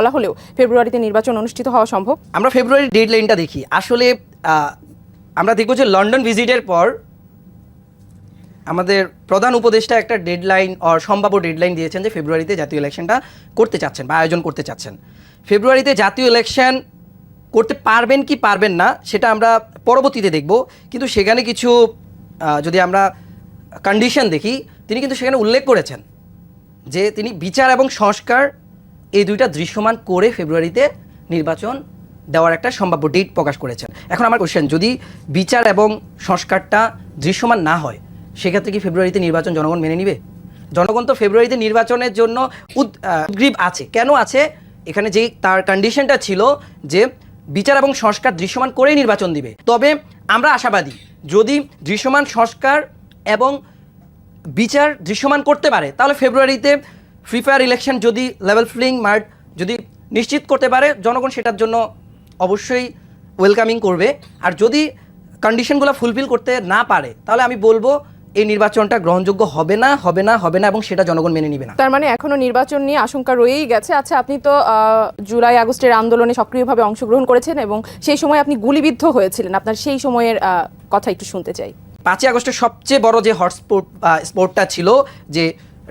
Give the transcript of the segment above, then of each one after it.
বলা হলেও ফেব্রুয়ারিতে নির্বাচন অনুষ্ঠিত হওয়া সম্ভব? আমরা ফেব্রুয়ারির ডেডলাইনটা দেখি। আসলে আমরা দেখব যে লন্ডন ভিজিটের পর আমাদের প্রধান উপদেষ্টা একটা ডেডলাইন আর সম্ভাব্য ডেডলাইন দিয়েছেন যে ফেব্রুয়ারিতে জাতীয় ইলেকশনটা করতে চাচ্ছেন বা আয়োজন করতে চাচ্ছেন। ফেব্রুয়ারিতে জাতীয় ইলেকশন করতে পারবেন কি পারবেন না সেটা আমরা পরবর্তীতে দেখব, কিন্তু সেখানে কিছু যদি আমরা কন্ডিশন দেখি, তিনি কিন্তু সেখানে উল্লেখ করেছেন যে তিনি বিচার এবং সংস্কার এই দুইটা দৃশ্যমান করে ফেব্রুয়ারিতে নির্বাচন দেওয়ার একটা সম্ভাব্য ডেট প্রকাশ করেছেন। এখন আমার কোশ্চেন, যদি বিচার এবং সংস্কারটা দৃশ্যমান না হয় সেক্ষেত্রে কি ফেব্রুয়ারিতে নির্বাচন জনগণ মেনে নিবে? জনগণ তো ফেব্রুয়ারিতে নির্বাচনের জন্য উদ্গ্রীব আছে। কেন আছে? এখানে যেই তার কন্ডিশনটা ছিল যে বিচার এবং সংস্কার দৃশ্যমান করেই নির্বাচন দিবে। তবে আমরা আশাবাদী, যদি দৃশ্যমান সংস্কার এবং বিচার দৃশ্যমান করতে পারে তাহলে ফেব্রুয়ারিতে ফ্রি ফায়ার ইলেকশন যদি লেভেল প্লেইং মার্ট যদি নিশ্চিত করতে পারে, জনগণ সেটার জন্য অবশ্যই ওয়েলকামিং করবে। আর যদি কন্ডিশনগুলো ফুলফিল করতে না পারে তাহলে আমি বলবো এই নির্বাচনটা গ্রহণযোগ্য হবে না এবং সেটা জনগণ মেনে নিবে না। তার মানে এখনো নির্বাচন নিয়ে আশঙ্কা রয়েই গেছে। আচ্ছা, আপনি তো জুলাই আগস্টের আন্দোলনে সক্রিয়ভাবে অংশগ্রহণ করেছেন এবং সেই সময় আপনি গুলিবিদ্ধ হয়েছিলেন। আপনার সেই সময়ের কথা একটু শুনতে চাই। 5ই আগস্টের সবচেয়ে বড় যে স্পোর্টটা ছিল যে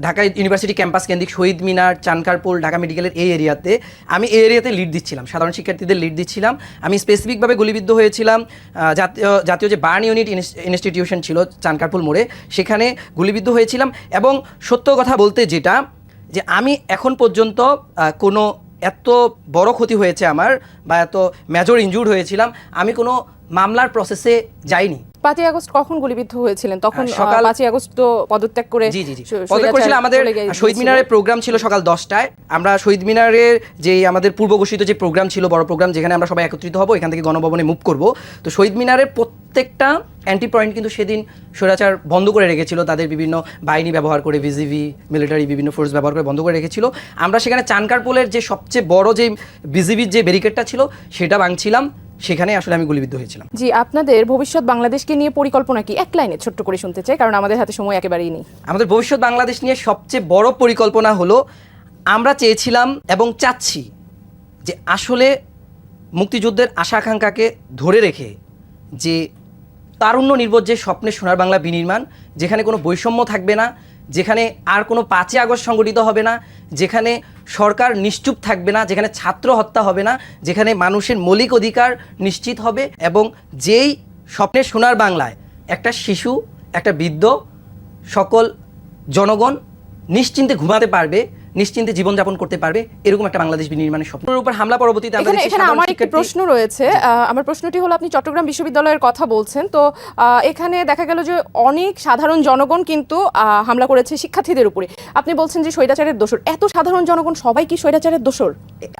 ঢাকা ইউনিভার্সিটি ক্যাম্পাস কেন্দ্রিক শহীদ মিনার, চানখারপুল, ঢাকা মেডিকেলের এই এরিয়াতে আমি এই এরিয়াতে লিড দিচ্ছিলাম, সাধারণ শিক্ষার্থীদের লিড দিচ্ছিলাম। আমি স্পেসিফিকভাবে গুলিবিদ্ধ হয়েছিলাম জাতীয় যে বার্ন ইউনিট ইনস্টিটিউশন ছিল চানখারপুল মোড়ে, সেখানে গুলিবিদ্ধ হয়েছিলাম। এবং সত্য কথা বলতে যেটা, যে আমি এখন পর্যন্ত কোনো এত বড় ক্ষতি হয়েছে আমার বা এত মেজর ইনজুর্ড হয়েছিলাম, আমি কোনো মামলার প্রসেসে যাইনি। 5ই আগস্ট কখন গুলিবিদ্ধ হয়েছিলেন? তখন সকাল 5ই আগস্ট তো পদত্যাগ করে পদত্যাগ করেছিল। আমাদের শহীদ মিনারের প্রোগ্রাম ছিল সকাল 10টায়। আমরা শহীদ মিনারের যে আমাদের পূর্ব ঘোষিত যে প্রোগ্রাম ছিল, বড় প্রোগ্রাম, যেখানে আমরা সবাই একত্রিত হব, এখান থেকে গণভবনে মুভ করব। তো শহীদ মিনারের প্রত্যেকটা অ্যান্টি পয়েন্ট কিন্তু সেদিন স্বৈরাচার বন্ধ করে রেখেছিল, তাদের বিভিন্ন বাহিনী ব্যবহার করে, বিজিবি, মিলিটারি বিভিন্ন ফোর্স ব্যবহার করে বন্ধ করে রেখেছিল। আমরা সেখানে চানখারপুলের যে সবচেয়ে বড় যে বিজিবির যে ব্যারিকেডটা ছিল সেটা ভাঙছিলাম, সেখানে আসলে আমি গুলিবিদ্ধ হয়েছিলাম। জি, আপনাদের ভবিষ্যৎ বাংলাদেশকে নিয়ে পরিকল্পনা কি? এক লাইনে ছোট্ট করে শুনতে চাই, কারণ আমাদের হাতে সময় একেবারেই নেই। আমাদের ভবিষ্যৎ বাংলাদেশ নিয়ে সবচেয়ে বড় পরিকল্পনা হলো, আমরা চেয়েছিলাম এবং চাচ্ছি যে আসলে মুক্তিযুদ্ধের আশা আকাঙ্ক্ষাকে ধরে রেখে যে তারুণ্য নির্ভর যে স্বপ্নের সোনার বাংলা বিনির্মাণ, যেখানে কোনো বৈষম্য থাকবে না, যেখানে আর কোনো 5ই আগস্ট সংগঠিত হবে না, যেখানে সরকার নিশ্চুপ থাকবে না, যেখানে ছাত্র হত্যা হবে না, যেখানে মানুষের মৌলিক অধিকার নিশ্চিত হবে, এবং যেই স্বপ্নের সোনার বাংলায় একটা শিশু, একটা বৃদ্ধ, সকল জনগণ নিশ্চিন্তে ঘুমাতে পারবে, নিশ্চিন্তে জীবনযাপন করতে পারবে, এরকম একটা বাংলাদেশ বিনির্মাণের স্বপ্নের উপর হামলা পরবর্তীতে এখানে আমার একটি প্রশ্ন রয়েছে। আমার প্রশ্নটি হলো, আপনি চট্টগ্রাম বিশ্ববিদ্যালয়ের কথা বলছেন, তো এখানে দেখা গেল যে অনেক সাধারণ জনগণ কিন্তু হামলা করেছে শিক্ষার্থীদের উপরে। আপনি বলছেন যে স্বৈরাচারের দোষর। এত সাধারণ জনগণ সবাই কি স্বৈরাচারের দোষর?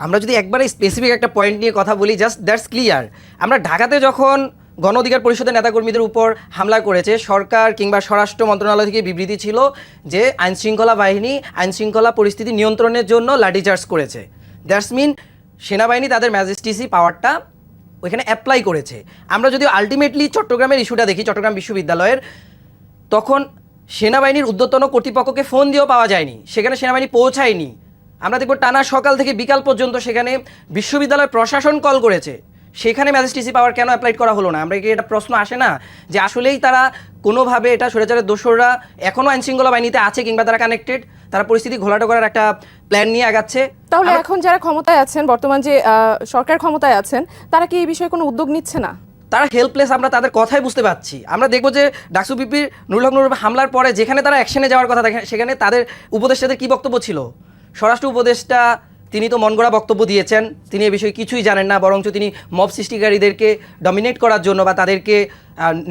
আমরা যদি একবারে স্পেসিফিক একটা পয়েন্ট নিয়ে কথা বলি, জাস্ট দ্যাটস ক্লিয়ার। আমরা ঢাকাতে যখন গণ অধিকার পরিষদের নেতাকর্মীদের উপর হামলা করেছে, সরকার কিংবা স্বরাষ্ট্র মন্ত্রণালয় থেকে বিবৃতি ছিল যে আইনশৃঙ্খলা বাহিনী আইনশৃঙ্খলা পরিস্থিতি নিয়ন্ত্রণের জন্য লাঠিচার্জ করেছে। দ্যাটস মিন সেনাবাহিনী তাদের ম্যাজিস্ট্রেসি পাওয়ারটা ওইখানে অ্যাপ্লাই করেছে। আমরা যদি আলটিমেটলি চট্টগ্রামের ইস্যুটা দেখি, চট্টগ্রাম বিশ্ববিদ্যালয়ের, তখন সেনাবাহিনীর ঊর্ধ্বতন কর্তৃপক্ষকে ফোন দিয়েও পাওয়া যায়নি, সেখানে সেনাবাহিনী পৌঁছায়নি। আমরা দেখব টানা সকাল থেকে বিকাল পর্যন্ত সেখানে বিশ্ববিদ্যালয় প্রশাসন কল করেছে, সেখানে ম্যাজিস্ট্রেসি পাওয়ার কেন অ্যাপ্লাই করা হলো না? আমরা কি এটা প্রশ্ন আসে না যে আসলেই তারা কোনোভাবে এটা স্বৈরাচারের দোসররা এখনও আইনশৃঙ্খলা বাহিনীতে আছে কিংবা তারা কানেক্টেড, তারা পরিস্থিতি ঘোলাটো করার একটা প্ল্যান নিয়ে আগাচ্ছে? তাহলে এখন যারা ক্ষমতায় আছেন, বর্তমান যে সরকার ক্ষমতায় আছেন, তারা কি এই বিষয়ে কোনো উদ্যোগ নিচ্ছে না? তারা হেল্পলেস, আমরা তাদের কথাই বুঝতে পারছি। আমরা দেখবো যে ডাকসু বিপির নুরুল হক নুরুল হামলার পরে যেখানে তারা অ্যাকশনে যাওয়ার কথা, সেখানে তাদের উপদেষ্টাদের কী বক্তব্য ছিল? স্বরাষ্ট্র উপদেষ্টা তিনি তো মনগড়া বক্তব্য দিয়েছেন, তিনি এ বিষয়ে কিছুই জানেন না, বরঞ্চ তিনি মব সৃষ্টিকারীদেরকে ডমিনেট করার জন্য বা তাদেরকে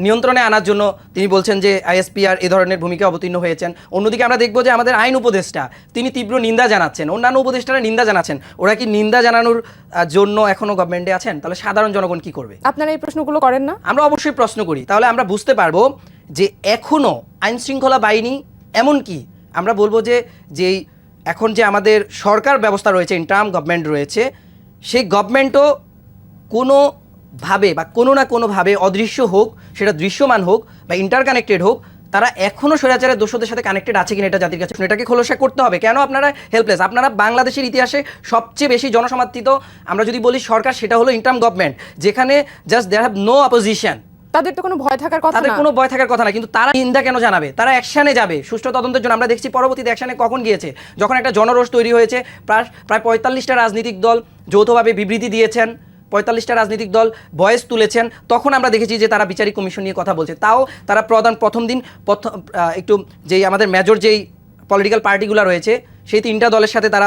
নিয়ন্ত্রণে আনার জন্য তিনি বলছেন যে আইএসপিআর এ ধরনের ভূমিকা অবতীর্ণ হয়েছেন। অন্যদিকে আমরা দেখব যে আমাদের আইন উপদেষ্টা তিনি তীব্র নিন্দা জানাচ্ছেন, অন্যান্য উপদেষ্টারা নিন্দা জানাচ্ছেন। ওরা কি নিন্দা জানানোর জন্য এখনও গভর্নমেন্টে আছেন? তাহলে সাধারণ জনগণ কি করবে? আপনারা এই প্রশ্নগুলো করেন না? আমরা অবশ্যই প্রশ্ন করি। তাহলে আমরা বুঝতে পারবো যে এখনও আইনশৃঙ্খলা বাহিনী, এমনকি আমরা বলবো যে যেই এখন যে আমাদের সরকার ব্যবস্থা রয়েছে, ইন্টার্ম গভর্নমেন্ট রয়েছে, সেই গভর্নমেন্টও কোনোভাবে বা কোনো না কোনোভাবে অদৃশ্য হোক, সেটা দৃশ্যমান হোক বা ইন্টারকানেক্টেড হোক, তারা এখনো স্বৈরাচারের দোষদের সাথে কানেক্টেড আছে কিনা এটা জাতির কাছে এটাকে খোলসা করতে হবে। কেন আপনারা হেল্পলেস? আপনারা বাংলাদেশের ইতিহাসে সবচেয়ে বেশি জনসমর্থিত আমরা যদি বলি সরকার, সেটা হলো ইন্টার্ম গভর্নমেন্ট, যেখানে just they have no opposition. তাদের তো কোনো ভয় থাকার কথা তাদের না। কোনো ভয় থাকার কথা না, কিন্তু তারা নিন্দা কেন জানাবে? তারা অ্যাকশনে যাবে সুষ্ঠু তদন্তের জন্য। আমরা দেখছি পরবর্তীতে অ্যাকশনে কখন গিয়েছে, যখন একটা জনরোষ তৈরি হয়েছে, প্রায় 45টা রাজনৈতিক দল যৌথভাবে বিবৃতি দিয়েছেন, 45টা রাজনৈতিক দল ভয়েস তুলেছেন, তখন আমরা দেখেছি যে তারা বিচারিক কমিশন নিয়ে কথা বলছে। তাও তারা প্রথম দিন একটু যেই আমাদের মেজর যেই পলিটিক্যাল পার্টিগুলো রয়েছে সেই 3টা দলের সাথে তারা